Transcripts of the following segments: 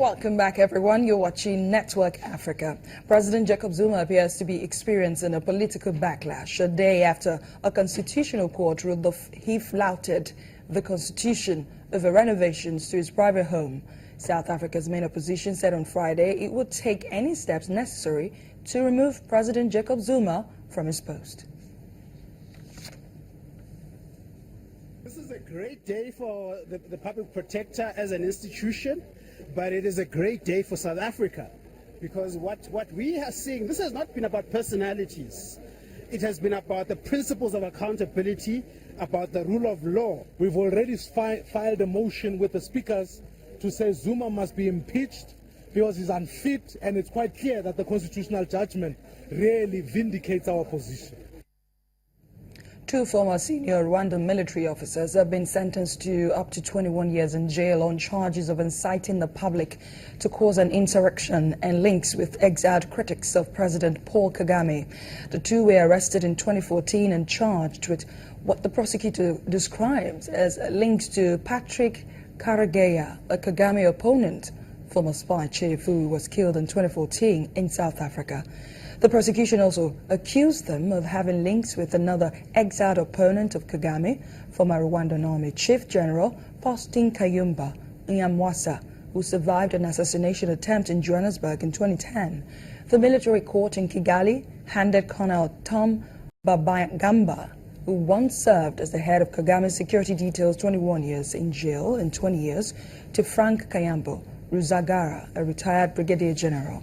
Welcome back, everyone. You're watching Network Africa. President Jacob Zuma appears to be experiencing a political backlash a day after a constitutional court ruled that he flouted the constitution over renovations to his private home. South Africa's main opposition said on Friday it would take any steps necessary to remove President Jacob Zuma from his post. This is a great day for the public protector as an institution, but it is a great day for South Africa, because what we are seeing, this has not been about personalities. It has been about the principles of accountability, about the rule of law. We've already filed a motion with the speakers to say Zuma must be impeached because he's unfit, and it's quite clear that the constitutional judgment really vindicates our position. Two former senior Rwandan military officers have been sentenced to up to 21 years in jail on charges of inciting the public to cause an insurrection and links with exiled critics of President Paul Kagame. The two were arrested in 2014 and charged with what the prosecutor describes as links to Patrick Karegeya, a Kagame opponent. Former spy Pt.2 was killed in 2014 in South Africa. The prosecution also accused them of having links with another exiled opponent of Kagame, former Rwandan Army Chief General Faustin Kayumba Nyamwasa, who survived an assassination attempt in Johannesburg in 2010. The military court in Kigali handed Colonel Tom Babagamba, who once served as the head of Kagame's security details, 21 years in jail and 20 years, to Frank Kayambo Ruzagara, a retired brigadier general.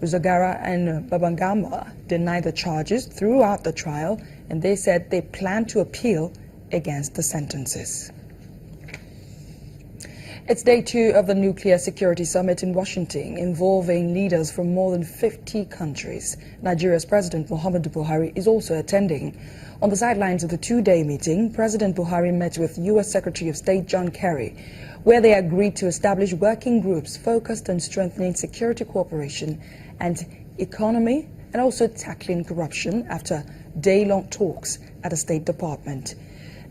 Ruzagara and Babagamba denied the charges throughout the trial, and they said they plan to appeal against the sentences. It's day 2 of the Nuclear Security Summit in Washington, involving leaders from more than 50 countries. Nigeria's President Muhammadu Buhari is also attending. On the sidelines of the 2-day meeting, President Buhari met with U.S. Secretary of State John Kerry, where they agreed to establish working groups focused on strengthening security cooperation and economy, and also tackling corruption after day-long talks at the State Department.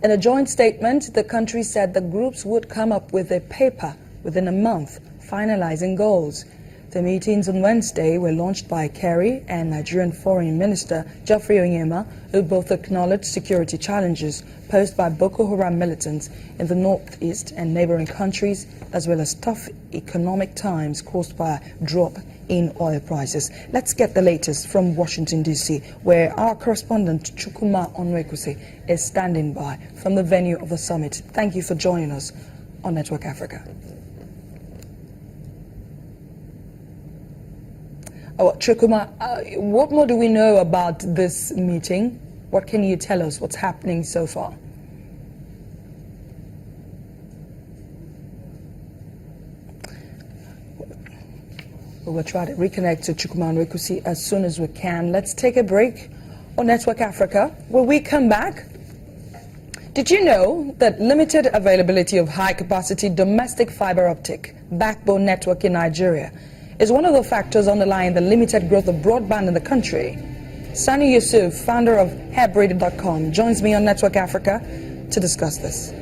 In a joint statement, the country said the groups would come up with a paper within a month, finalizing goals. The meetings on Wednesday were launched by Kerry and Nigerian Foreign Minister Geoffrey Onyema, who both acknowledged security challenges posed by Boko Haram militants in the northeast and neighboring countries, as well as tough economic times caused by a drop in oil prices. Let's get the latest from Washington, D.C., where our correspondent Chukuma Onwekusi is standing by from the venue of the summit. Thank you for joining us on Network Africa. Chukuma, what more do we know about this meeting? What can you tell us? What's happening so far? We'll try to reconnect to Chukuma Onwekusi as soon as we can. Let's take a break on Network Africa. When we come back, did you know that limited availability of high-capacity domestic fiber optic backbone network in Nigeria is one of the factors underlying the limited growth of broadband in the country? Sani Yusuf, founder of Hebridy.com, joins me on Network Africa to discuss this.